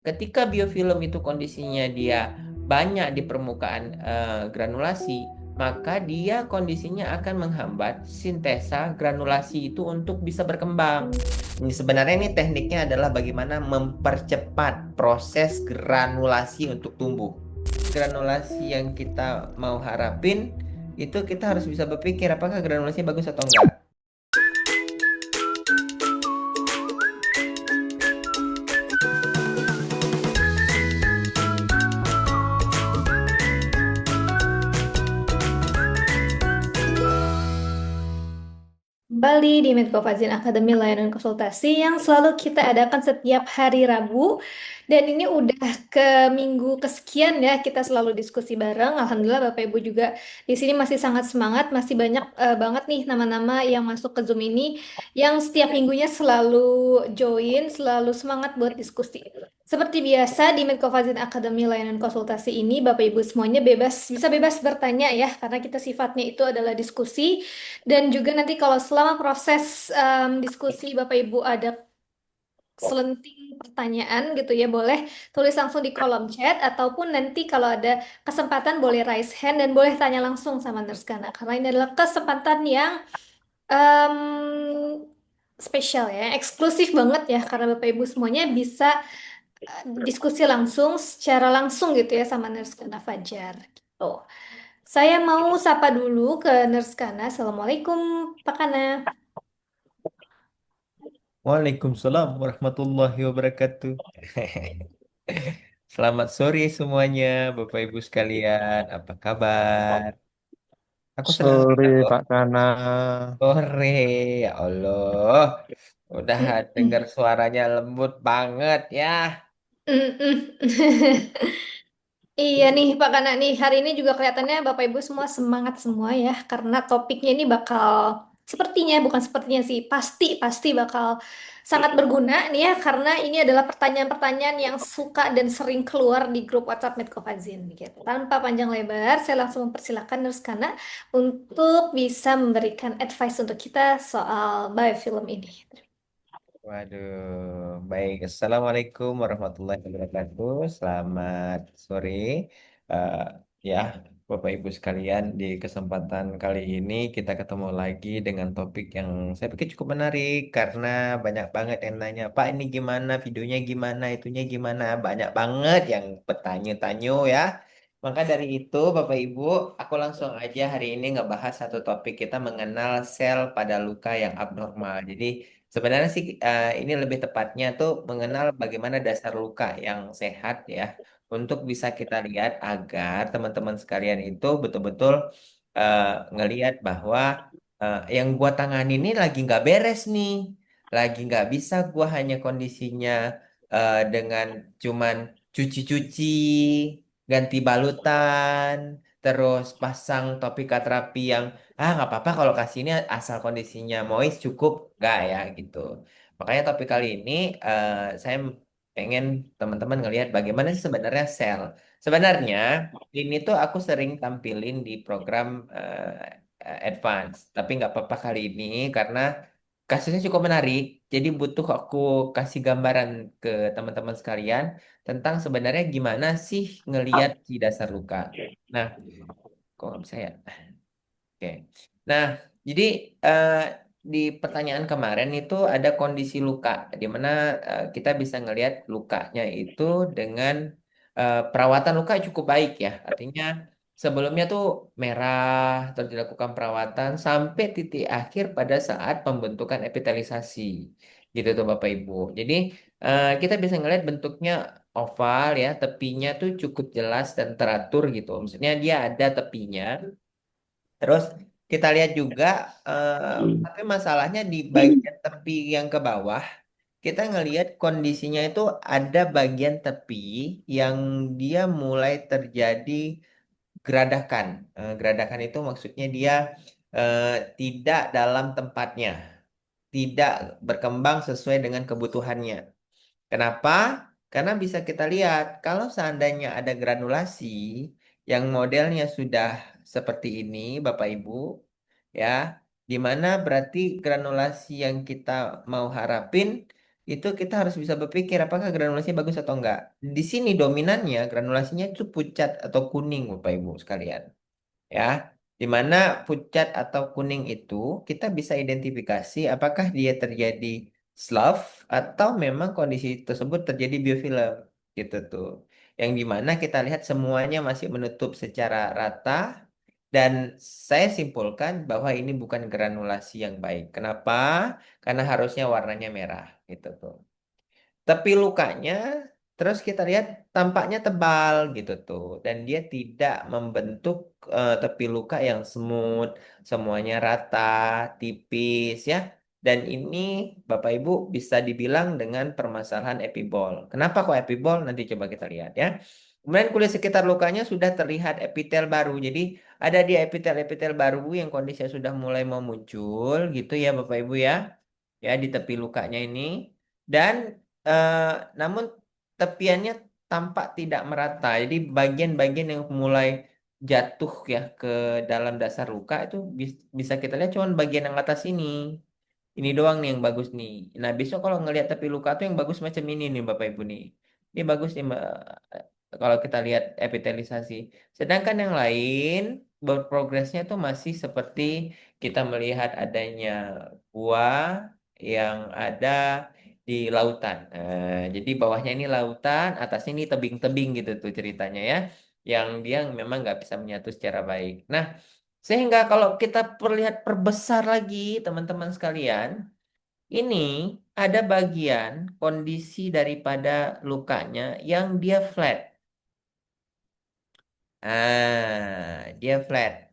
Ketika biofilm itu kondisinya dia banyak di permukaan granulasi, maka dia kondisinya akan menghambat sintesa granulasi itu untuk bisa berkembang. Ini sebenarnya ini tekniknya adalah bagaimana mempercepat proses granulasi untuk tumbuh. Granulasi yang kita mau harapin itu kita harus bisa berpikir apakah granulasinya bagus atau enggak. Kembali di Medcovazin Academy Layanan Konsultasi yang selalu kita adakan setiap hari Rabu. Dan ini udah ke minggu kesekian ya kita selalu diskusi bareng. Alhamdulillah Bapak Ibu juga di sini masih sangat semangat, masih banyak banget nih nama-nama yang masuk ke Zoom ini yang setiap minggunya selalu join, selalu semangat buat diskusi. Seperti biasa di Medcovazin Academy Layanan Konsultasi ini Bapak Ibu semuanya bisa bebas bertanya ya karena kita sifatnya itu adalah diskusi. Dan juga nanti kalau selama proses diskusi Bapak Ibu ada selenting pertanyaan gitu ya, boleh tulis langsung di kolom chat ataupun nanti kalau ada kesempatan boleh raise hand dan boleh tanya langsung sama Nerskana karena ini adalah kesempatan yang em, spesial ya, eksklusif banget ya karena Bapak Ibu semuanya bisa diskusi langsung secara langsung gitu ya sama Nerskana Fajar gitu. Saya mau sapa dulu ke Nurse Kana. Assalamualaikum, Pak Kana. Waalaikumsalam warahmatullahi wabarakatuh. Selamat sore semuanya, Bapak Ibu sekalian. Apa kabar? Aku senang Sore, dengar loh. Pak Kana. Sore, ya Allah. Udah dengar Mm-mm. suaranya lembut banget ya. Mm-mm. Iya nih Pak Kana nih hari ini juga kelihatannya Bapak Ibu semua semangat semua ya karena topiknya ini bakal sepertinya bukan sepertinya sih pasti bakal sangat berguna nih ya karena ini adalah pertanyaan-pertanyaan yang suka dan sering keluar di grup WhatsApp Medcovazin gitu. Tanpa panjang lebar, saya langsung mempersilahkan Nurse Kana untuk bisa memberikan advice untuk kita soal biofilm ini. Waduh, baik. Assalamualaikum warahmatullahi wabarakatuh. Selamat sore, Eh, ya, Bapak Ibu sekalian. Di kesempatan kali ini kita ketemu lagi dengan topik yang saya pikir cukup menarik karena banyak banget yang nanya, Pak ini gimana, videonya gimana, itunya gimana, banyak banget yang bertanya-tanya ya. Maka dari itu, Bapak Ibu, aku langsung aja hari ini ngebahas satu topik kita mengenal sel pada luka yang abnormal. Jadi sebenarnya sih ini lebih tepatnya tuh mengenal bagaimana dasar luka yang sehat ya untuk bisa kita lihat agar teman-teman sekalian itu betul-betul eh, ngelihat bahwa yang gua tangani ini lagi nggak beres nih, lagi nggak bisa gua hanya kondisinya dengan cuman cuci-cuci, ganti balutan, terus pasang topika terapi yang nggak apa-apa kalau kasih ini asal kondisinya moist cukup nggak ya gitu. Makanya topik kali ini saya pengen teman-teman ngelihat bagaimana sih sebenarnya sel. Sebenarnya ini tuh aku sering tampilin di program advance, tapi nggak apa-apa kali ini karena kasusnya cukup menarik. Jadi butuh aku kasih gambaran ke teman-teman sekalian tentang sebenarnya gimana sih ngelihat si dasar luka. Nah, kok nggak bisa ya? Oke. Nah, jadi eh, di pertanyaan kemarin itu ada kondisi luka, di mana kita bisa ngelihat lukanya itu dengan perawatan luka cukup baik ya. Artinya sebelumnya tuh merah, terus dilakukan perawatan sampai titik akhir pada saat pembentukan epitelisasi, gitu tuh Bapak Ibu. Jadi kita bisa ngelihat bentuknya oval ya, tepinya tuh cukup jelas dan teratur gitu. Maksudnya dia ada tepinya. Terus kita lihat juga, tapi masalahnya di bagian tepi yang ke bawah, kita ngelihat kondisinya itu ada bagian tepi yang dia mulai terjadi geradakan. Geradakan itu maksudnya dia eh, tidak dalam tempatnya, tidak berkembang sesuai dengan kebutuhannya. Kenapa? Karena bisa kita lihat kalau seandainya ada granulasi yang modelnya sudah seperti ini, Bapak Ibu, ya, di mana berarti granulasi yang kita mau harapin itu kita harus bisa berpikir apakah granulasinya bagus atau enggak. Di sini dominannya granulasinya itu pucat atau kuning, Bapak Ibu sekalian. Ya, di mana pucat atau kuning itu kita bisa identifikasi apakah dia terjadi slough atau memang kondisi tersebut terjadi biofilm gitu tuh. Yang dimana kita lihat semuanya masih menutup secara rata dan saya simpulkan bahwa ini bukan granulasi yang baik. Kenapa? Karena harusnya warnanya merah gitu tuh. Tepi lukanya terus kita lihat tampaknya tebal gitu tuh dan dia tidak membentuk tepi luka yang smooth, semuanya rata, tipis ya. Dan ini Bapak Ibu bisa dibilang dengan permasalahan epibol. Kenapa kok epibol? Nanti coba kita lihat ya. Kemudian kulit sekitar lukanya sudah terlihat epitel baru. Jadi ada dia epitel-epitel baru yang kondisinya sudah mulai mau muncul gitu ya Bapak Ibu ya. Ya di tepi lukanya ini. Dan eh, namun tepiannya tampak tidak merata. Jadi bagian-bagian yang mulai jatuh ya ke dalam dasar luka itu bisa kita lihat cuma bagian yang atas ini. Ini doang nih yang bagus nih. Nah, besok kalau ngelihat tepi luka tuh yang bagus macam ini nih Bapak Ibu nih. Ini bagus nih kalau kita lihat epitelisasi. Sedangkan yang lain berprogresnya tuh masih seperti kita melihat adanya buah yang ada di lautan. Jadi bawahnya ini lautan, atasnya ini tebing-tebing gitu tuh ceritanya ya. Yang dia memang nggak bisa menyatu secara baik. Nah, sehingga kalau kita perlihat perbesar lagi teman-teman sekalian, ini ada bagian kondisi daripada lukanya yang dia flat. Dia flat.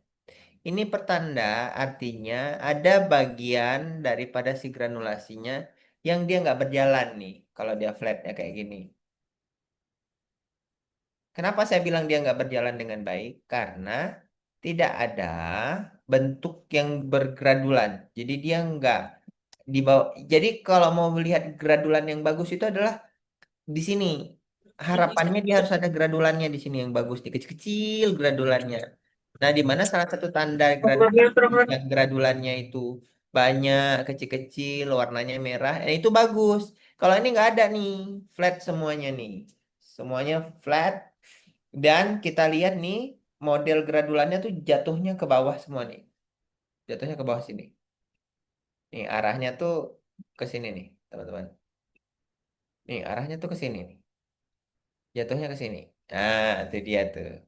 Ini pertanda artinya ada bagian daripada si granulasinya yang dia nggak berjalan nih kalau dia flatnya kayak gini. Kenapa saya bilang dia nggak berjalan dengan baik? Karena tidak ada bentuk yang bergradulan. Jadi dia nggak dibawa. Jadi kalau mau melihat gradulan yang bagus itu adalah di sini. Harapannya dia harus ada gradulannya di sini yang bagus, di kecil-kecil gradulannya. Nah, di mana salah satu tanda yang gradulannya itu banyak, kecil-kecil, warnanya merah, itu bagus. Kalau ini nggak ada nih, flat semuanya nih. Semuanya flat, dan kita lihat nih, model gradulannya tuh jatuhnya ke bawah semua nih. Jatuhnya ke bawah sini. Nih, arahnya tuh ke sini nih, teman-teman. Nih, arahnya tuh ke sini nih. Jatuhnya ke sini. Nah, itu dia tuh.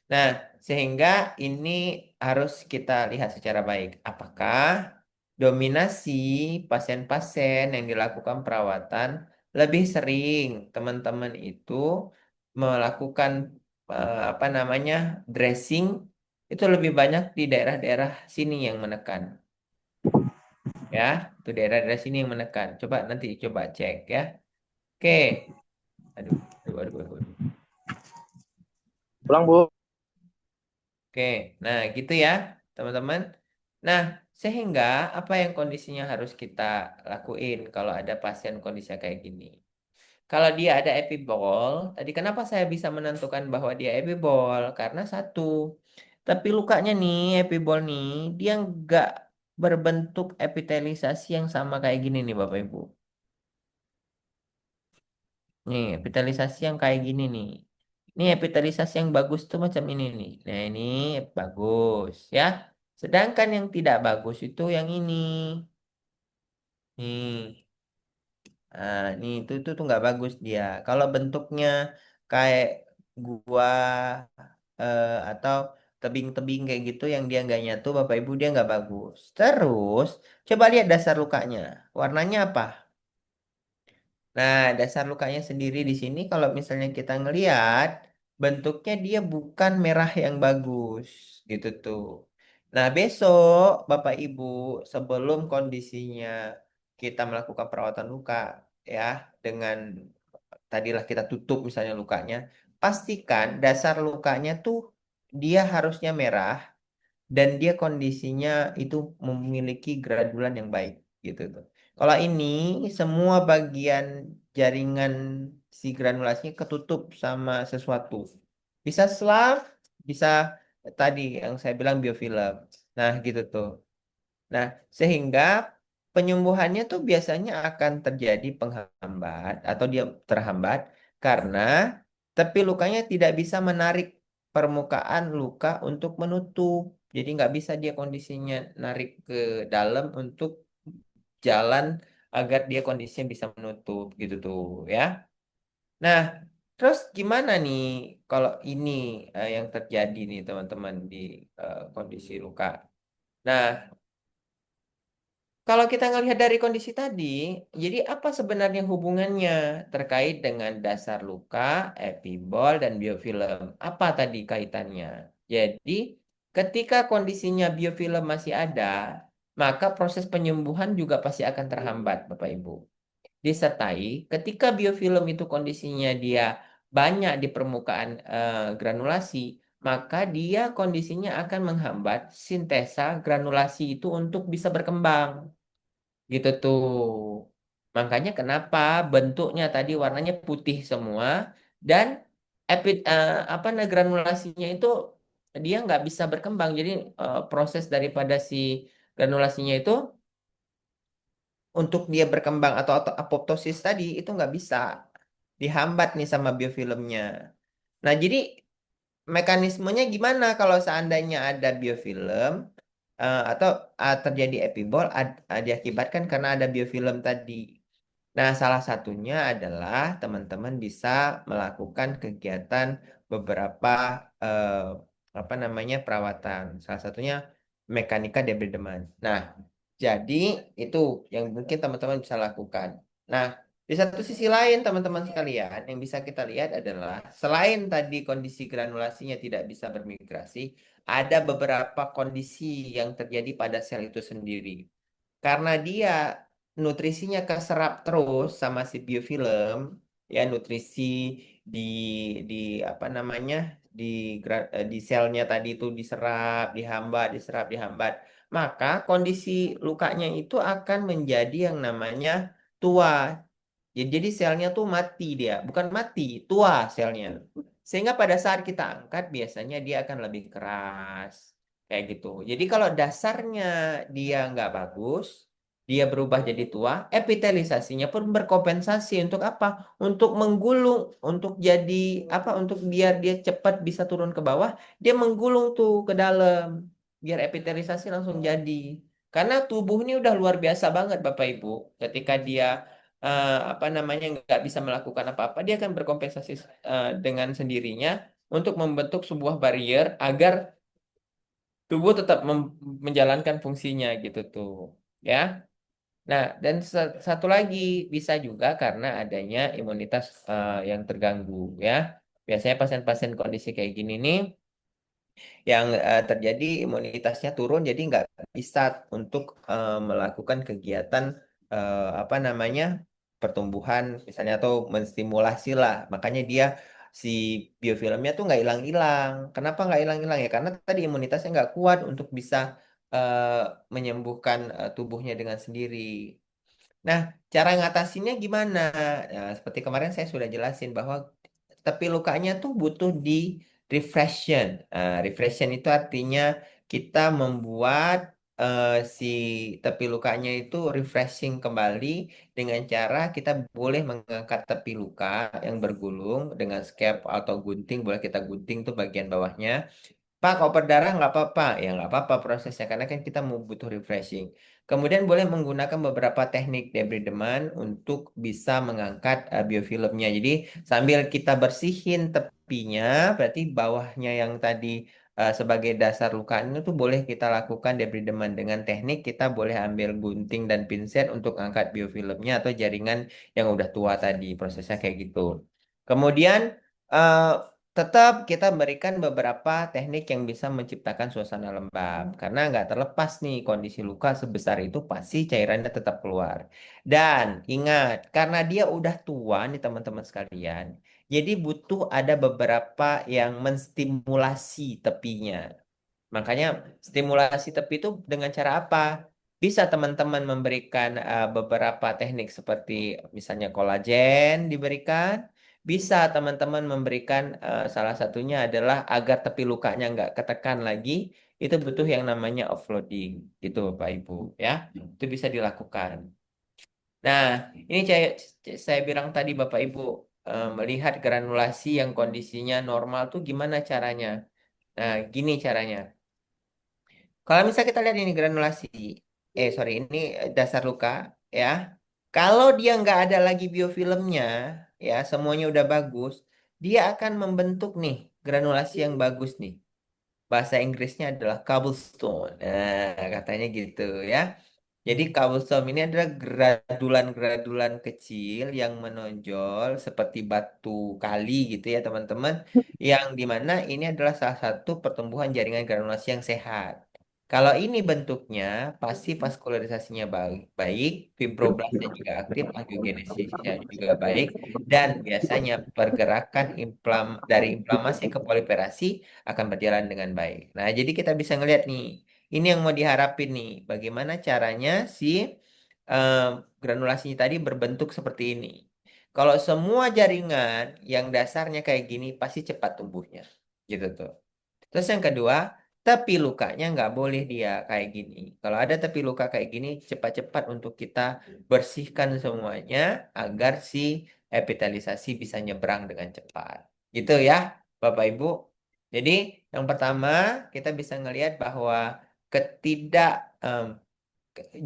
Nah, sehingga ini harus kita lihat secara baik. Apakah dominasi pasien-pasien yang dilakukan perawatan lebih sering teman-teman itu melakukan apa namanya dressing itu lebih banyak di daerah-daerah sini yang menekan, ya, itu daerah-daerah sini yang menekan. Coba nanti coba cek ya. Oke, aduh, aduh, aduh, aduh, aduh. Pulang, Bu. Oke, nah gitu ya, teman-teman. Nah, sehingga apa yang kondisinya harus kita lakuin kalau ada pasien kondisinya kayak gini? Kalau dia ada epibol, tadi kenapa saya bisa menentukan bahwa dia epibol? Karena satu, tapi lukanya nih, epibol nih, dia nggak berbentuk epitelisasi yang sama kayak gini nih, Bapak Ibu. Nih, epitelisasi yang kayak gini nih. Ini epitelisasi yang bagus tuh macam ini nih. Nah, ini bagus ya. Sedangkan yang tidak bagus itu yang ini. Nih. Nah, itu tuh nggak bagus dia. Kalau bentuknya kayak gua atau tebing-tebing kayak gitu yang dia nggak nyatu, Bapak Ibu dia nggak bagus. Terus coba lihat dasar lukanya. Warnanya apa? Nah, dasar lukanya sendiri di sini kalau misalnya kita ngelihat bentuknya dia bukan merah yang bagus gitu tuh. Nah, besok Bapak Ibu sebelum kondisinya kita melakukan perawatan luka ya dengan tadilah kita tutup misalnya lukanya, pastikan dasar lukanya tuh dia harusnya merah dan dia kondisinya itu memiliki gradulan yang baik gitu tuh. Kalau ini semua bagian jaringan si granulasinya ketutup sama sesuatu. Bisa slough, bisa tadi yang saya bilang biofilm. Nah, gitu tuh. Nah, sehingga penyembuhannya tuh biasanya akan terjadi penghambat atau dia terhambat karena tepi lukanya tidak bisa menarik permukaan luka untuk menutup. Jadi nggak bisa dia kondisinya narik ke dalam untuk jalan agar dia kondisinya bisa menutup gitu tuh ya. Nah, terus gimana nih kalau ini yang terjadi nih teman-teman di kondisi luka? Nah, kalau kita ngelihat dari kondisi tadi, jadi apa sebenarnya hubungannya terkait dengan dasar luka, epibol, dan biofilm? Apa tadi kaitannya? Jadi, ketika kondisinya biofilm masih ada, maka proses penyembuhan juga pasti akan terhambat, Bapak Ibu. Disertai ketika biofilm itu kondisinya dia banyak di permukaan granulasi, maka dia kondisinya akan menghambat sintesa granulasi itu untuk bisa berkembang. Gitu tuh. Makanya kenapa bentuknya tadi warnanya putih semua dan apa granulasinya itu dia nggak bisa berkembang. Jadi proses daripada si granulasinya itu untuk dia berkembang atau apoptosis tadi itu nggak bisa dihambat nih sama biofilmnya. Nah, jadi mekanismenya gimana kalau seandainya ada biofilm atau terjadi epibol diakibatkan karena ada biofilm tadi. Nah, salah satunya adalah teman-teman bisa melakukan kegiatan beberapa eh, apa namanya perawatan. Salah satunya mekanika debridement. Nah, jadi itu yang mungkin teman-teman bisa lakukan. Nah, di satu sisi lain teman-teman sekalian yang bisa kita lihat adalah selain tadi kondisi granulasinya tidak bisa bermigrasi, ada beberapa kondisi yang terjadi pada sel itu sendiri. Karena dia nutrisinya keserap terus sama si biofilm, ya nutrisi di di apa namanya di di selnya tadi itu diserap, dihambat, diserap, dihambat. Maka kondisi lukanya itu akan menjadi yang namanya tua. Jadi selnya tuh mati dia, bukan mati, tua selnya. Sehingga pada saat kita angkat biasanya dia akan lebih keras. Kayak gitu. Jadi kalau dasarnya dia nggak bagus, dia berubah jadi tua, epitelisasinya pun berkompensasi untuk apa? Untuk menggulung, untuk jadi apa? Untuk biar dia cepat bisa turun ke bawah, dia menggulung tuh ke dalam, biar epitelisasi langsung jadi. Karena tubuh ini udah luar biasa banget Bapak Ibu. Ketika dia apa namanya nggak bisa melakukan apa-apa, dia akan berkompensasi dengan sendirinya untuk membentuk sebuah barrier agar tubuh tetap menjalankan fungsinya gitu tuh, ya. Nah, dan satu lagi bisa juga karena adanya imunitas yang terganggu, ya. Biasanya pasien-pasien kondisi kayak gini nih yang terjadi imunitasnya turun jadi nggak bisa untuk melakukan kegiatan apa namanya pertumbuhan misalnya atau menstimulasi lah makanya dia si biofilmnya tuh nggak hilang-hilang. Kenapa nggak hilang-hilang ya karena tadi imunitasnya nggak kuat untuk bisa eh, menyembuhkan tubuhnya dengan sendiri. Nah, cara ngatasinnya gimana? Nah, seperti kemarin saya sudah jelasin bahwa tepi lukanya tuh butuh di refreshen. Refreshen itu artinya kita membuat si tepi lukanya itu refreshing kembali dengan cara kita boleh mengangkat tepi luka yang bergulung dengan scalp atau gunting, boleh kita gunting tuh bagian bawahnya. Pak, kalau berdarah nggak apa-apa. Ya nggak apa-apa prosesnya, karena kan kita mau butuh refreshing. Kemudian boleh menggunakan beberapa teknik debridement untuk bisa mengangkat biofilmnya. Jadi sambil kita bersihin tepinya, berarti bawahnya yang tadi sebagai dasar lukanya itu boleh kita lakukan debridement dengan teknik kita boleh ambil gunting dan pinset untuk angkat biofilmnya atau jaringan yang udah tua tadi. Prosesnya kayak gitu. Kemudian eh, tetap kita berikan beberapa teknik yang bisa menciptakan suasana lembab. Karena nggak terlepas nih kondisi luka sebesar itu pasti cairannya tetap keluar. Dan ingat, karena dia udah tua nih teman-teman sekalian. Jadi butuh ada beberapa yang menstimulasi tepinya. Makanya stimulasi tepi itu dengan cara apa? Bisa teman-teman memberikan beberapa teknik seperti misalnya kolagen diberikan, bisa teman-teman memberikan salah satunya adalah agar tepi lukanya nggak ketekan lagi, itu butuh yang namanya offloading, gitu Bapak Ibu ya. Itu bisa dilakukan. Nah, ini saya bilang tadi Bapak Ibu melihat granulasi yang kondisinya normal tuh gimana caranya? Nah, gini caranya. Kalau misalnya kita lihat ini granulasi, sorry, ini dasar luka, ya. Kalau dia nggak ada lagi biofilmnya, ya, semuanya udah bagus, dia akan membentuk nih granulasi yang bagus nih. Bahasa Inggrisnya adalah cobblestone. Nah, katanya gitu ya. Jadi cobblestone ini adalah gradulan-gradulan kecil yang menonjol seperti batu kali gitu ya teman-teman. Yang dimana ini adalah salah satu pertumbuhan jaringan granulasi yang sehat. Kalau ini bentuknya pasti vaskularisasinya baik, fibroblasnya juga aktif, angiogenesisnya juga baik, dan biasanya pergerakan dari inflamasi ke proliferasi akan berjalan dengan baik. Nah, jadi kita bisa ngelihat nih, ini yang mau diharapin nih, bagaimana caranya si eh, granulasinya tadi berbentuk seperti ini. Kalau semua jaringan yang dasarnya kayak gini, pasti cepat tumbuhnya. Gitu tuh. Terus yang kedua, tepi lukanya nggak boleh dia kayak gini. Kalau ada tepi luka kayak gini, cepat-cepat untuk kita bersihkan semuanya agar si epitelisasi bisa nyebrang dengan cepat. Gitu ya, Bapak Ibu. Jadi yang pertama kita bisa ngelihat bahwa ketidak em,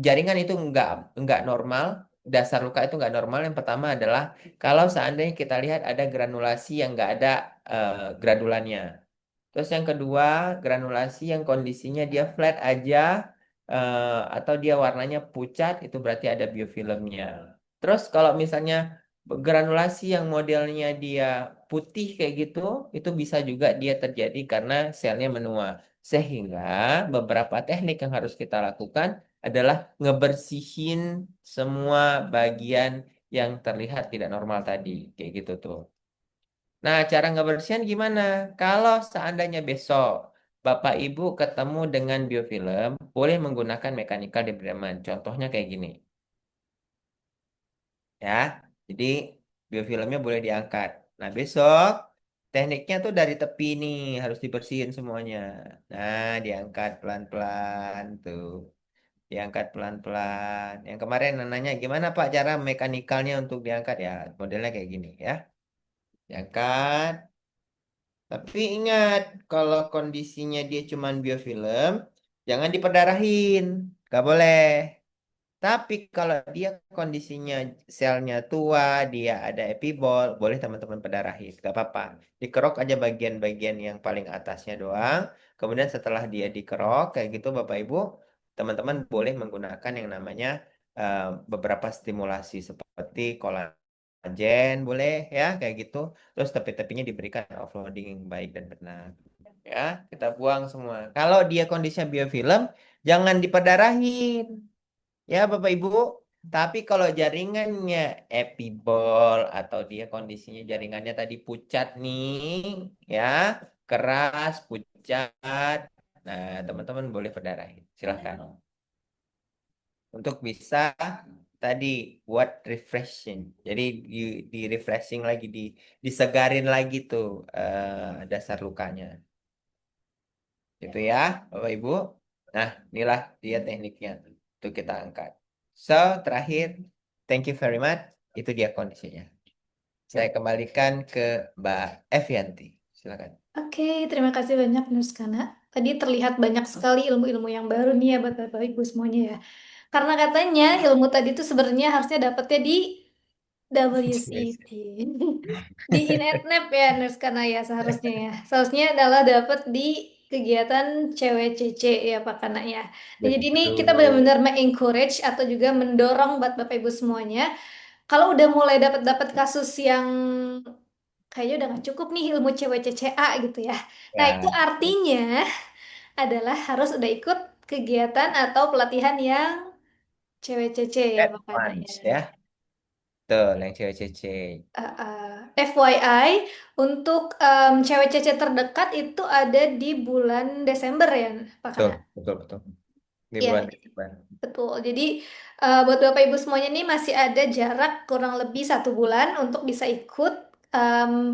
jaringan itu nggak normal, dasar luka itu nggak normal. Yang pertama adalah kalau seandainya kita lihat ada granulasi yang nggak ada gradulannya. Terus yang kedua, granulasi yang kondisinya dia flat aja atau dia warnanya pucat, itu berarti ada biofilmnya. Terus kalau misalnya granulasi yang modelnya dia putih kayak gitu, itu bisa juga dia terjadi karena selnya menua. Sehingga beberapa teknik yang harus kita lakukan adalah ngebersihin semua bagian yang terlihat tidak normal tadi, kayak gitu tuh. Nah, cara ngebersihin gimana? Kalau seandainya besok Bapak Ibu ketemu dengan biofilm, boleh menggunakan mechanical debridement. Contohnya kayak gini, ya. Jadi biofilmnya boleh diangkat. Nah, besok tekniknya tuh dari tepi nih, harus dibersihin semuanya. Nah, diangkat pelan-pelan tuh. Diangkat pelan-pelan. Yang kemarin nanya gimana Pak cara mekanikalnya untuk diangkat ya? Modelnya kayak gini ya. Diangkat. Tapi ingat, kalau kondisinya dia cuman biofilm, jangan diperdarahin. Gak boleh. Tapi kalau dia kondisinya selnya tua, dia ada epibol, boleh teman-teman pendarahin. Gak apa-apa. Dikerok aja bagian-bagian yang paling atasnya doang. Kemudian setelah dia dikerok, kayak gitu Bapak Ibu, teman-teman boleh menggunakan yang namanya eh, beberapa stimulasi seperti kolagen, boleh ya, kayak gitu. Terus tepi-tepinya diberikan offloading yang baik dan benar. Ya, kita buang semua. Kalau dia kondisinya biofilm, jangan diperdarahin. Ya, Bapak Ibu. Tapi kalau jaringannya epibol atau dia kondisinya jaringannya tadi pucat nih, ya, keras, pucat. Nah, teman-teman boleh perdarahin. Silahkan. Untuk bisa tadi buat refreshing. Jadi di refreshing lagi, disegarin lagi tuh dasar lukanya. Itu ya, Bapak Ibu. Nah, inilah dia tekniknya untuk kita angkat. So, terakhir, thank you very much. Itu dia kondisinya. Saya kembalikan ke Mbak Evianti. Silakan. Oke, terima kasih banyak Nuskana. Tadi terlihat banyak sekali ilmu-ilmu yang baru nih ya buat Bapak Ibu semuanya ya. Karena katanya ilmu tadi itu sebenarnya harusnya dapetnya di Yes. WCT. Di INETNEP ya Nuskana ya seharusnya ya. Seharusnya adalah dapat di kegiatan CWCC ya Pak Kana ya. Nah, jadi ini kita Betul. benar-benar encourage atau juga mendorong buat Bapak Ibu semuanya. Kalau udah mulai dapat kasus yang kayaknya udah nggak cukup nih ilmu CWCCA gitu ya. Nah, itu Ya, artinya adalah harus udah ikut kegiatan atau pelatihan yang CWCC ya makanya ya. advance ya. Betul, yang CCC. FYI, untuk CWCC terdekat itu ada di bulan Desember ya, Pak Betul, Kana? betul, betul. Di Ya, bulan Desember. betul. Jadi buat Bapak Ibu semuanya nih masih ada jarak kurang lebih 1 bulan untuk bisa ikut.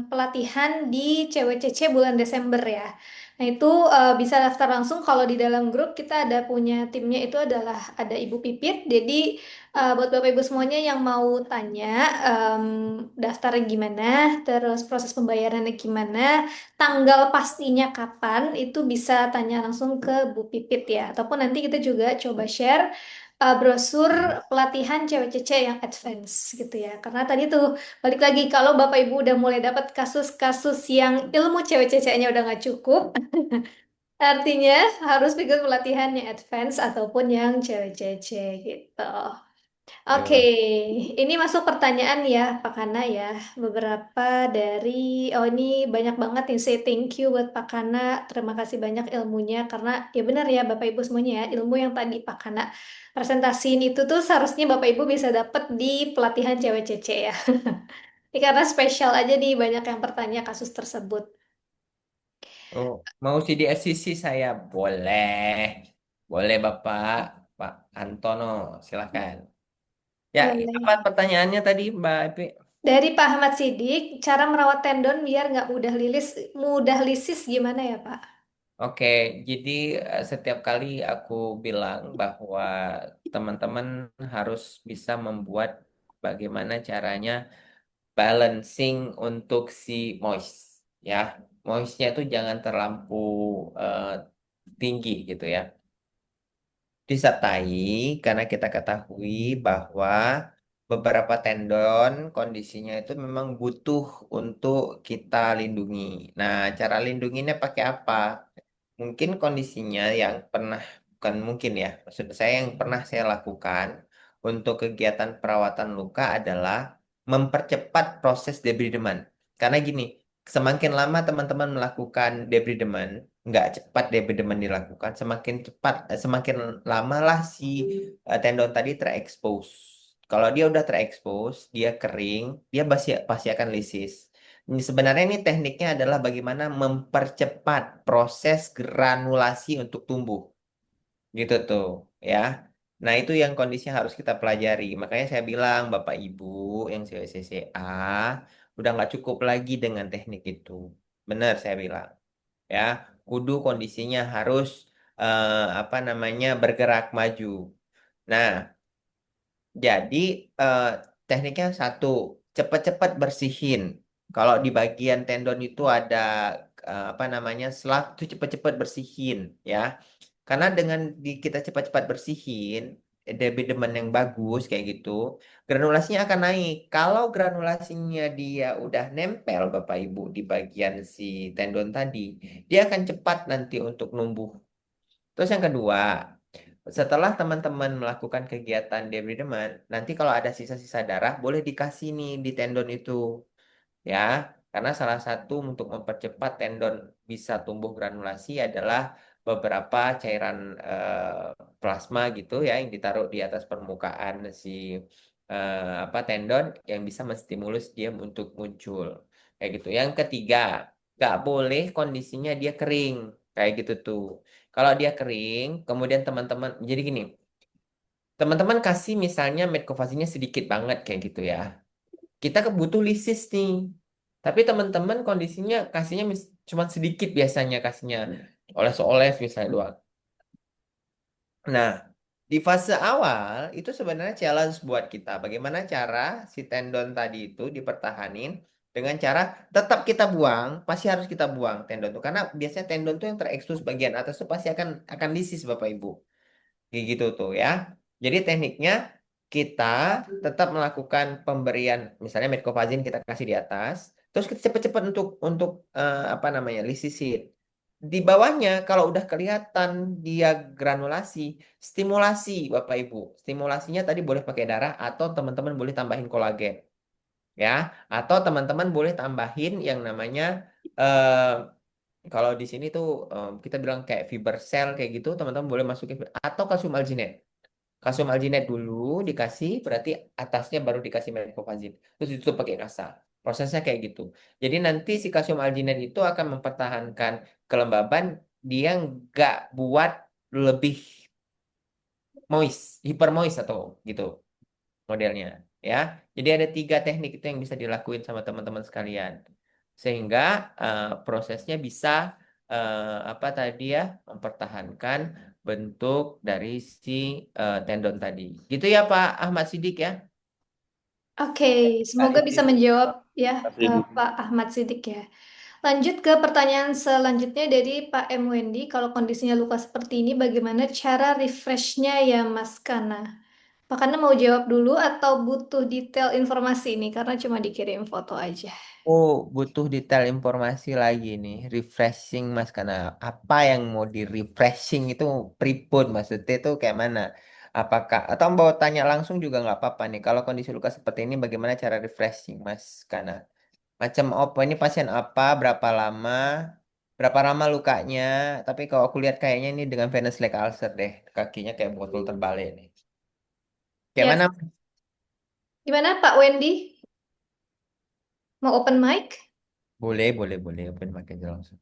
pelatihan di CWCC bulan Desember ya. Nah itu bisa daftar langsung kalau di dalam grup kita ada punya timnya itu adalah ada Ibu Pipit. Jadi buat Bapak Ibu semuanya yang mau tanya em, daftarnya gimana, terus proses pembayarannya gimana, tanggal pastinya kapan itu bisa tanya langsung ke Bu Pipit ya. Ataupun nanti kita juga coba share brosur pelatihan CWCC yang advance gitu ya. Karena tadi tuh balik lagi kalau Bapak Ibu udah mulai dapat kasus-kasus yang ilmu CWCC-nya udah nggak cukup, artinya harus ikut pelatihan yang advance ataupun yang CWCC gitu. Oke, Tuh. ini masuk pertanyaan ya, Pak Kana ya. Beberapa dari, oh ini banyak banget yang say thank you buat Pak Kana. Terima kasih banyak ilmunya karena ya benar ya Bapak Ibu semuanya ya, ilmu yang tadi Pak Kana presentasiin itu tuh seharusnya Bapak Ibu bisa dapat di pelatihan CWCC ya. Ini karena spesial aja nih banyak yang bertanya kasus tersebut. Oh, mau CDSCC saya boleh. Boleh Bapak, Pak Antono, silakan. Ya, apa Boleh. pertanyaannya tadi Mbak Epi? Dari Pak Ahmad Sidik, cara merawat tendon biar nggak mudah lisis gimana ya Pak? Oke, jadi setiap kali aku bilang bahwa teman-teman harus bisa membuat bagaimana caranya balancing untuk si moist, ya. Moistnya itu jangan terlampau eh, tinggi gitu ya. Disertai karena kita ketahui bahwa beberapa tendon kondisinya itu memang butuh untuk kita lindungi. Nah, cara lindunginya pakai apa? Mungkin kondisinya yang pernah, bukan mungkin ya, maksud saya yang pernah saya lakukan untuk kegiatan perawatan luka adalah mempercepat proses debridement. Karena gini, semakin lama teman-teman melakukan debridement, nggak cepat debridement dilakukan, semakin cepat, semakin lamalah si tendon tadi terekspos. Kalau dia udah terekspos, dia kering, dia pasti pasti akan lisis. Ini sebenarnya ini tekniknya adalah bagaimana mempercepat proses granulasi untuk tumbuh. Gitu tuh, ya. Nah, itu yang kondisi harus kita pelajari. Makanya saya bilang, Bapak Ibu yang CWCCA, udah nggak cukup lagi dengan teknik itu. Benar saya bilang, ya. Kudu kondisinya harus apa namanya bergerak maju. Nah, jadi eh, tekniknya satu, cepat-cepat bersihin. Kalau di bagian tendon itu ada apa namanya selak itu cepat-cepat bersihin ya. Karena dengan kita cepat-cepat bersihin, debridement yang bagus kayak gitu, granulasinya akan naik. Kalau granulasinya dia udah nempel Bapak Ibu di bagian si tendon tadi, dia akan cepat nanti untuk numbuh. Terus yang kedua, setelah teman-teman melakukan kegiatan debridement, nanti kalau ada sisa-sisa darah boleh dikasih nih di tendon itu, ya. Karena salah satu untuk mempercepat tendon bisa tumbuh granulasi adalah beberapa cairan plasma gitu ya yang ditaruh di atas permukaan si apa tendon yang bisa menstimulus dia untuk muncul. Kayak gitu. Yang ketiga, nggak boleh kondisinya dia kering. Kayak gitu tuh. Kalau dia kering, kemudian teman-teman, jadi gini, teman-teman kasih misalnya metkovasinya sedikit banget kayak gitu ya. Kita butuh lisis nih. Tapi teman-teman kondisinya kasihnya cuma sedikit biasanya kasihnya. Oles-oles misalnya doang. Nah, di fase awal itu sebenarnya challenge buat kita. Bagaimana cara si tendon tadi itu dipertahanin dengan cara tetap kita buang, pasti harus kita buang tendon itu. Karena biasanya tendon tuh yang terekspos bagian atas tuh pasti akan lisis Bapak Ibu. Kayak gitu tuh ya. Jadi tekniknya kita tetap melakukan pemberian misalnya metcovazin kita kasih di atas, terus kita cepet-cepet untuk apa namanya lisisin. Di bawahnya kalau udah kelihatan dia granulasi, stimulasi Bapak Ibu. Stimulasinya tadi boleh pakai darah atau teman-teman boleh tambahin kolagen ya, atau teman-teman boleh tambahin yang namanya eh, kalau di sini tuh kita bilang kayak fiber cell kayak gitu, teman-teman boleh masukin atau kalsium alginate. Kalsium alginate dulu dikasih, berarti atasnya baru dikasih meclofazin. Terus ditutup pakai kasa. Prosesnya kayak gitu. Jadi nanti si kalsium alginate itu akan mempertahankan kelembaban, dia nggak buat lebih moist, hipermoist atau gitu modelnya. ya. Jadi ada 3 teknik itu yang bisa dilakuin sama teman-teman sekalian. Sehingga prosesnya bisa apa tadi ya, mempertahankan bentuk dari si tendon tadi. Gitu ya Pak Ahmad Sidik ya. Oke, Kak semoga bisa Idris. menjawab ya Kasih di Pak Ahmad Sidik ya. Lanjut ke pertanyaan selanjutnya dari Pak M. Wendy. Kalau kondisinya luka seperti ini, bagaimana cara refreshnya ya Mas Kana? Pak Kana mau jawab dulu atau butuh detail informasi ini? Karena cuma dikirim foto aja. Oh, butuh detail informasi lagi nih. Refreshing Mas, karena apa yang mau di refreshing itu pripun maksudnya itu kayak mana? Apakah atau mau tanya langsung juga nggak apa-apa nih. Kalau kondisi luka seperti ini, bagaimana cara refreshing Mas? Karena macam apa ini pasien apa, berapa lama lukanya? Tapi kalau aku lihat kayaknya ini dengan venous leg ulcer deh, kakinya kayak botol terbalik nih. Kayak Ya, mana? gimana Pak Wendy? Mau open mic? Boleh, boleh, boleh. Open mic aja langsung.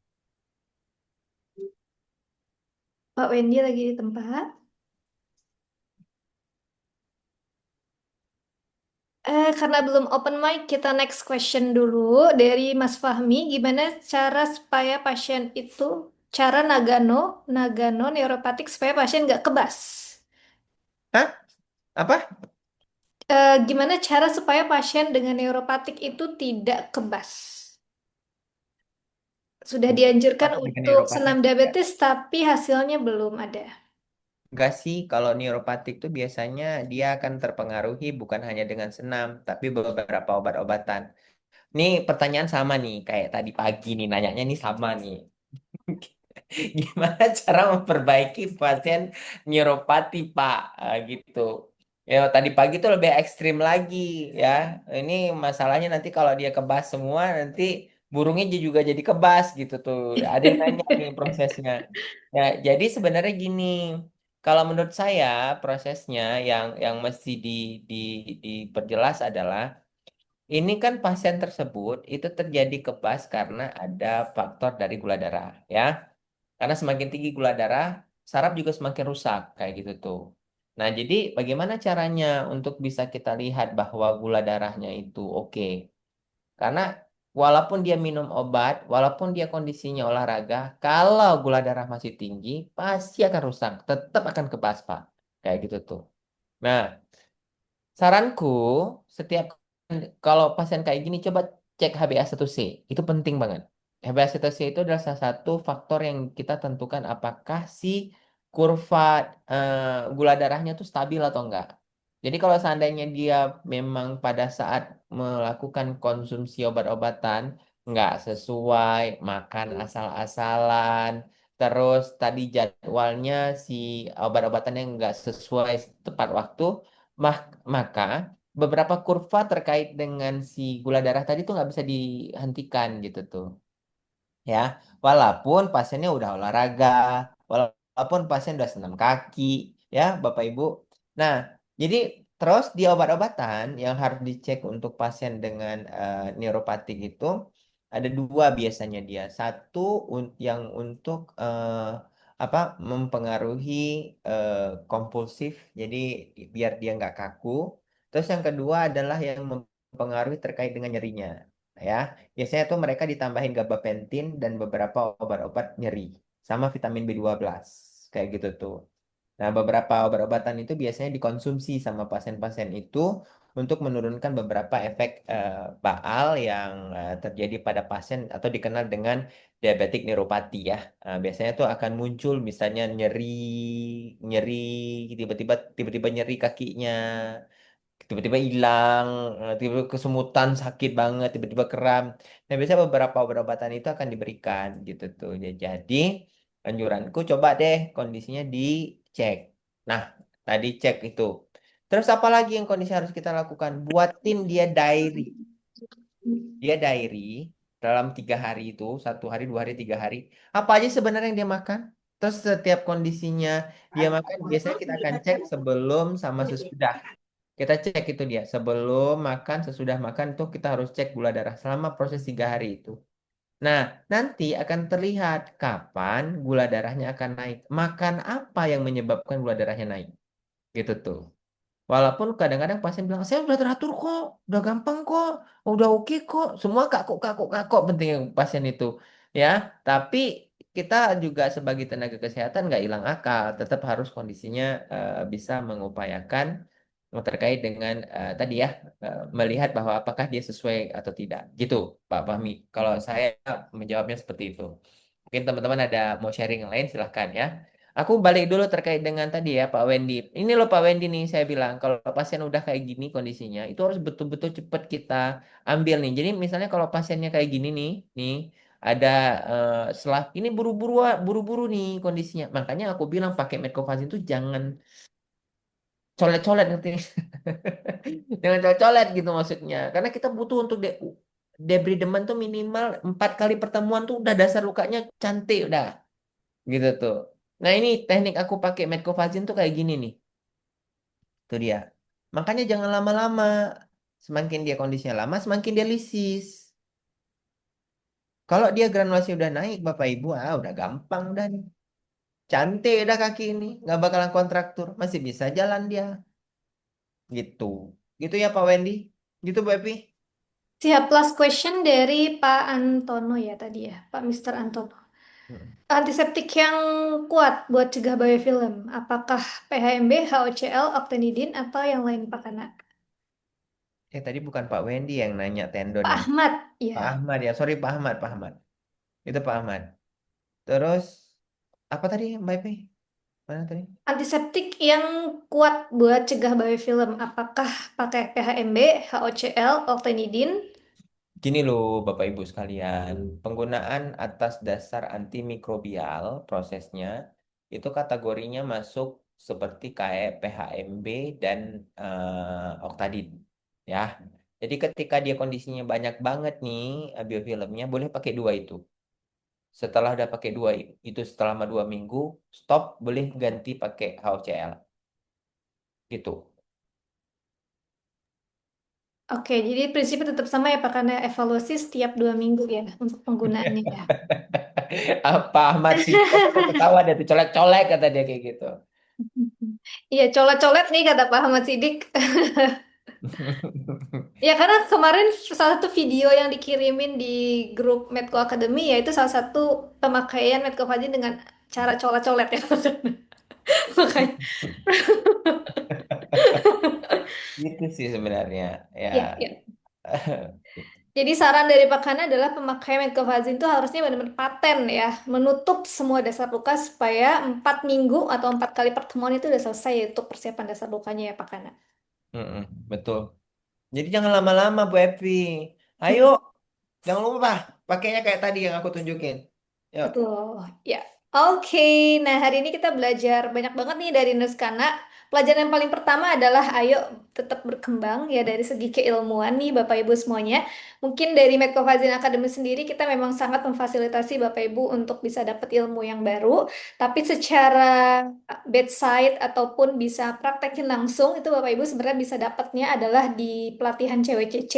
Pak Wendy lagi di tempat. Karena belum open mic, kita next question dulu dari Mas Fahmi. Gimana cara supaya pasien itu, cara Nagano neuropatik supaya pasien nggak kebas? Hah? Apa? Gimana cara supaya pasien dengan neuropatik itu tidak kebas? Sudah dianjurkan Pasien dengan untuk senam neuropatik. diabetes, tapi hasilnya belum ada. Enggak sih, kalau neuropatik tuh biasanya dia akan terpengaruhi bukan hanya dengan senam, tapi beberapa obat-obatan. Nih pertanyaan sama nih, kayak tadi pagi nih, nanyanya nih sama nih. Gimana cara memperbaiki pasien neuropati, Pak? Gitu. Ya, tadi pagi tuh lebih ekstrim lagi ya. Ini masalahnya nanti kalau dia kebas semua, nanti burungnya juga jadi kebas gitu tuh. Ada yang nanya nih prosesnya. Ya, jadi sebenarnya gini, kalau menurut saya prosesnya yang mesti di diperjelas adalah ini kan pasien tersebut itu terjadi kebas karena ada faktor dari gula darah ya. Karena semakin tinggi gula darah, saraf juga semakin rusak kayak gitu tuh. Nah, jadi bagaimana caranya untuk bisa kita lihat bahwa gula darahnya itu oke? Karena walaupun dia minum obat, walaupun dia kondisinya olahraga, kalau gula darah masih tinggi, pasti akan rusak, tetap akan kebas, Pak. Kayak gitu tuh. Nah, saranku, setiap kalau pasien kayak gini, coba cek HbA1c. Itu penting banget. HbA1c itu adalah salah satu faktor yang kita tentukan apakah si kurva gula darahnya tuh stabil atau enggak. Jadi kalau seandainya dia memang pada saat melakukan konsumsi obat-obatan nggak sesuai, makan asal-asalan, terus tadi jadwalnya si obat-obatannya nggak sesuai tepat waktu, maka beberapa kurva terkait dengan si gula darah tadi tuh nggak bisa dihentikan gitu tuh ya, walaupun pasiennya udah olahraga, walaupun pasien udah senam kaki ya Bapak Ibu. Nah, jadi terus di obat-obatan yang harus dicek untuk pasien dengan neuropatik itu ada 2 biasanya dia. Satu yang untuk apa, mempengaruhi kompulsif, jadi biar dia nggak kaku. Terus yang kedua adalah yang mempengaruhi terkait dengan nyerinya. Ya, biasanya tuh mereka ditambahin gabapentin dan beberapa obat-obat nyeri sama vitamin B12 kayak gitu tuh. Nah, beberapa obat-obatan itu biasanya dikonsumsi sama pasien-pasien itu untuk menurunkan beberapa efek baal yang terjadi pada pasien atau dikenal dengan diabetik neuropati ya. Biasanya tuh akan muncul misalnya nyeri, nyeri tiba-tiba nyeri kakinya, tiba-tiba hilang, tiba-tiba kesemutan sakit banget, tiba-tiba kram. Nah, biasanya beberapa obat-obatan itu akan diberikan gitu tuh. Ya, jadi, anjuranku coba deh kondisinya dicek. Nah, tadi cek itu. Terus apa lagi yang kondisi harus kita lakukan? Buatin dia diary. Dia diary dalam 3 hari itu, 1 hari, 2 hari, 3 hari. Apa aja sebenarnya yang dia makan? Terus setiap kondisinya dia makan, biasanya kita akan cek sebelum sama sesudah. Kita cek itu dia. Sebelum makan, sesudah makan tuh kita harus cek gula darah selama proses 3 hari itu. Nah, nanti akan terlihat kapan gula darahnya akan naik. Makan apa yang menyebabkan gula darahnya naik. Gitu tuh. Walaupun kadang-kadang pasien bilang, saya udah teratur kok, udah gampang kok, udah oke kok, semua kakuk penting pasien itu, ya. Tapi kita juga sebagai tenaga kesehatan nggak hilang akal, tetap harus kondisinya bisa mengupayakan terkait dengan tadi ya, melihat bahwa apakah dia sesuai atau tidak, gitu, Pak Fahmi. Kalau saya menjawabnya seperti itu. Mungkin teman-teman ada mau sharing yang lain, silahkan ya. Aku balik dulu terkait dengan tadi ya Pak Wendy. Ini loh Pak Wendy nih saya bilang kalau pasien udah kayak gini kondisinya itu harus betul-betul cepat kita ambil nih. Jadi misalnya kalau pasiennya kayak gini nih ada setelah ini buru-buru nih kondisinya. Makanya aku bilang pakai Medcovazin itu jangan colet-colet ngerti. Jangan colet-colet gitu maksudnya. Karena kita butuh untuk debridement tuh minimal 4 kali pertemuan tuh udah dasar lukanya cantik udah gitu tuh. Nah ini teknik aku pakai Medcovazin tuh kayak gini nih. Itu dia. Makanya jangan lama-lama. Semakin dia kondisinya lama, semakin dia lisis. Kalau dia granulasi udah naik, Bapak Ibu, udah gampang udah nih. Cantik udah kaki ini. Nggak bakalan kontraktur. Masih bisa jalan dia. Gitu. Gitu ya Pak Wendy. Gitu Bu Epi. Siap, last question dari Pak Antono ya tadi ya, Pak Mister Antono. Hmm. Antiseptik yang kuat buat cegah biofilm, apakah PHMB, HOCl, Octanidin, atau yang lain Pak Kana? Tadi bukan Pak Wendy yang nanya tendon Pak ini. Ahmad, Pak ya. Ahmad ya. Sorry Pak Ahmad, Pak Ahmad. Itu Pak Ahmad. Terus, apa tadi Mbak Epi? Mana tadi? Antiseptik yang kuat buat cegah biofilm, apakah pakai PHMB, HOCl, Octanidin? Gini loh, Bapak Ibu sekalian, penggunaan atas dasar antimikrobial prosesnya itu kategorinya masuk seperti kayak PHMB dan Octadin, ya. Jadi ketika dia kondisinya banyak banget nih biofilmnya, boleh pakai dua itu. Setelah udah pakai dua itu selama 2 minggu, stop, boleh ganti pakai HOCl, gitu. Oke, jadi prinsipnya tetap sama ya Pak, karena evaluasi setiap 2 minggu ya untuk penggunaannya ya. Apa Ahmad sih? Kok ketawa dia tuh colek-colek kata dia kayak gitu. Iya, colet-colet nih kata Pak Ahmad Sidik. Ya, karena kemarin salah satu video yang dikirimin di grup Medco Academy ya itu salah satu pemakaian Medcovagin dengan cara colet-colet ya. Makanya. Gitu sih sebenarnya. Ya. Ya, ya. Jadi saran dari Pak Kana adalah pemakaian Medcovazin itu harusnya benar-benar paten ya, menutup semua dasar luka supaya 4 minggu atau 4 kali pertemuan itu udah selesai untuk persiapan dasar lukanya ya Pak Kana. Mm-mm, betul. Jadi jangan lama-lama Bu Evi. Ayo, jangan lupa pakainya kayak tadi yang aku tunjukin. Yuk. Betul, ya. Oke, nah hari ini kita belajar banyak banget nih dari Nuskana. Pelajaran yang paling pertama adalah ayo tetap berkembang ya dari segi keilmuan nih Bapak Ibu semuanya. Mungkin dari Medcovazin Academy sendiri kita memang sangat memfasilitasi Bapak Ibu untuk bisa dapat ilmu yang baru. Tapi secara bedside ataupun bisa praktekin langsung itu Bapak Ibu sebenarnya bisa dapatnya adalah di pelatihan CWCC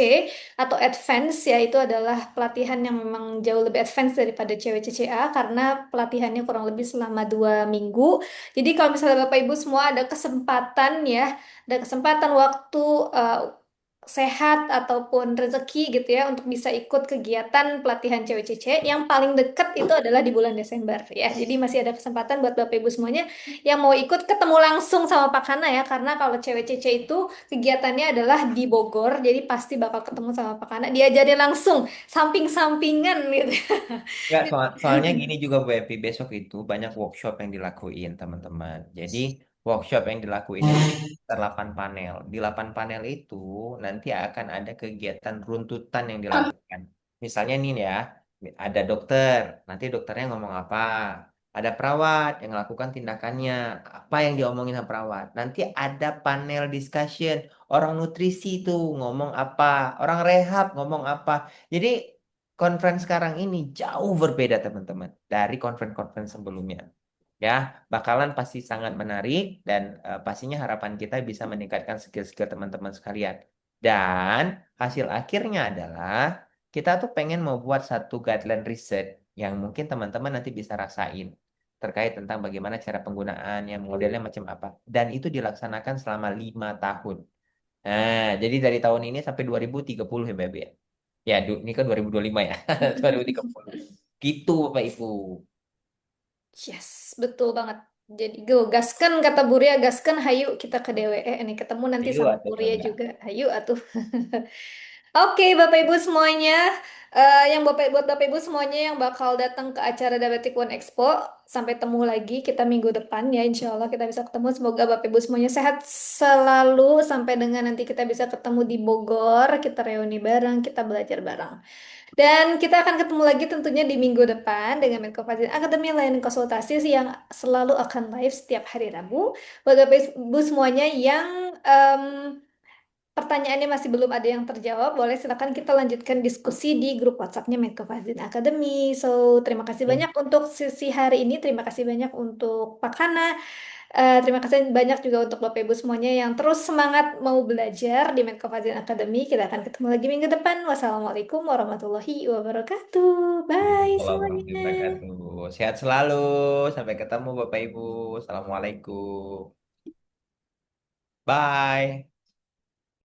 atau advance ya itu adalah pelatihan yang memang jauh lebih advance daripada CWCCA karena pelatihannya kurang lebih selama 2 minggu. Jadi kalau misalnya Bapak Ibu semua ada kesempatan ya, ada kesempatan waktu sehat ataupun rezeki gitu ya untuk bisa ikut kegiatan pelatihan CWCC yang paling dekat itu adalah di bulan Desember ya. Jadi masih ada kesempatan buat Bapak Ibu semuanya yang mau ikut ketemu langsung sama Pak Kana ya karena kalau CWCC itu kegiatannya adalah di Bogor jadi pasti bakal ketemu sama Pak Kana diajarin langsung samping-sampingan gitu. Enggak, soalnya gini juga Bu Evi, besok itu banyak workshop yang dilakuin teman-teman. Jadi workshop yang dilakuin itu 8 panel. Di 8 panel itu nanti akan ada kegiatan runtutan yang dilakukan. Misalnya nih ya, ada dokter, nanti dokternya ngomong apa? Ada perawat yang melakukan tindakannya, apa yang diomongin sama perawat. Nanti ada panel discussion, orang nutrisi itu ngomong apa, orang rehab ngomong apa. Jadi conference sekarang ini jauh berbeda teman-teman dari conference-conference sebelumnya. Ya, bakalan pasti sangat menarik dan pastinya harapan kita bisa meningkatkan skill-skill teman-teman sekalian. Dan hasil akhirnya adalah kita tuh pengen mau buat satu guideline riset yang mungkin teman-teman nanti bisa rasain. terkait tentang bagaimana cara penggunaannya, modelnya macam apa. Dan itu dilaksanakan selama 5 tahun. Nah, jadi dari tahun ini sampai 2030 ya, Mbak ya. Ya, ini kan 2025 ya. 2030. Gitu, Bapak Ibu. Yes, betul banget. Jadi go gaskan kata Buria, gaskan hayu kita ke DWE ini ketemu nanti Ayo, sama atau Buria bangga. juga. Hayu atuh. Oke, Bapak Ibu semuanya, yang buat Bapak Ibu semuanya yang bakal datang ke acara Dabetik One Expo, sampai temu lagi kita minggu depan ya, Insya Allah kita bisa ketemu. Semoga Bapak Ibu semuanya sehat selalu sampai dengan nanti kita bisa ketemu di Bogor, kita reuni bareng, kita belajar bareng. Dan kita akan ketemu lagi tentunya di minggu depan dengan Menko Fazil Akademi Layanan Konsultasi yang selalu akan live setiap hari Rabu. Buat Bapak Ibu semuanya yang em, pertanyaannya masih belum ada yang terjawab, boleh silakan kita lanjutkan diskusi di grup WhatsApp-nya Menko Fazil Academy. So, terima kasih banyak untuk sesi hari ini, terima kasih banyak untuk Pak Kana. Terima kasih banyak juga untuk Bapak Ibu semuanya yang terus semangat mau belajar di Menko Fazil Academy. Kita akan ketemu lagi minggu depan. Wassalamualaikum warahmatullahi wabarakatuh. Bye Waalaikumsalam warahmatullahi semuanya. wabarakatuh. Sehat selalu. Sampai ketemu Bapak Ibu. Assalamualaikum. Bye.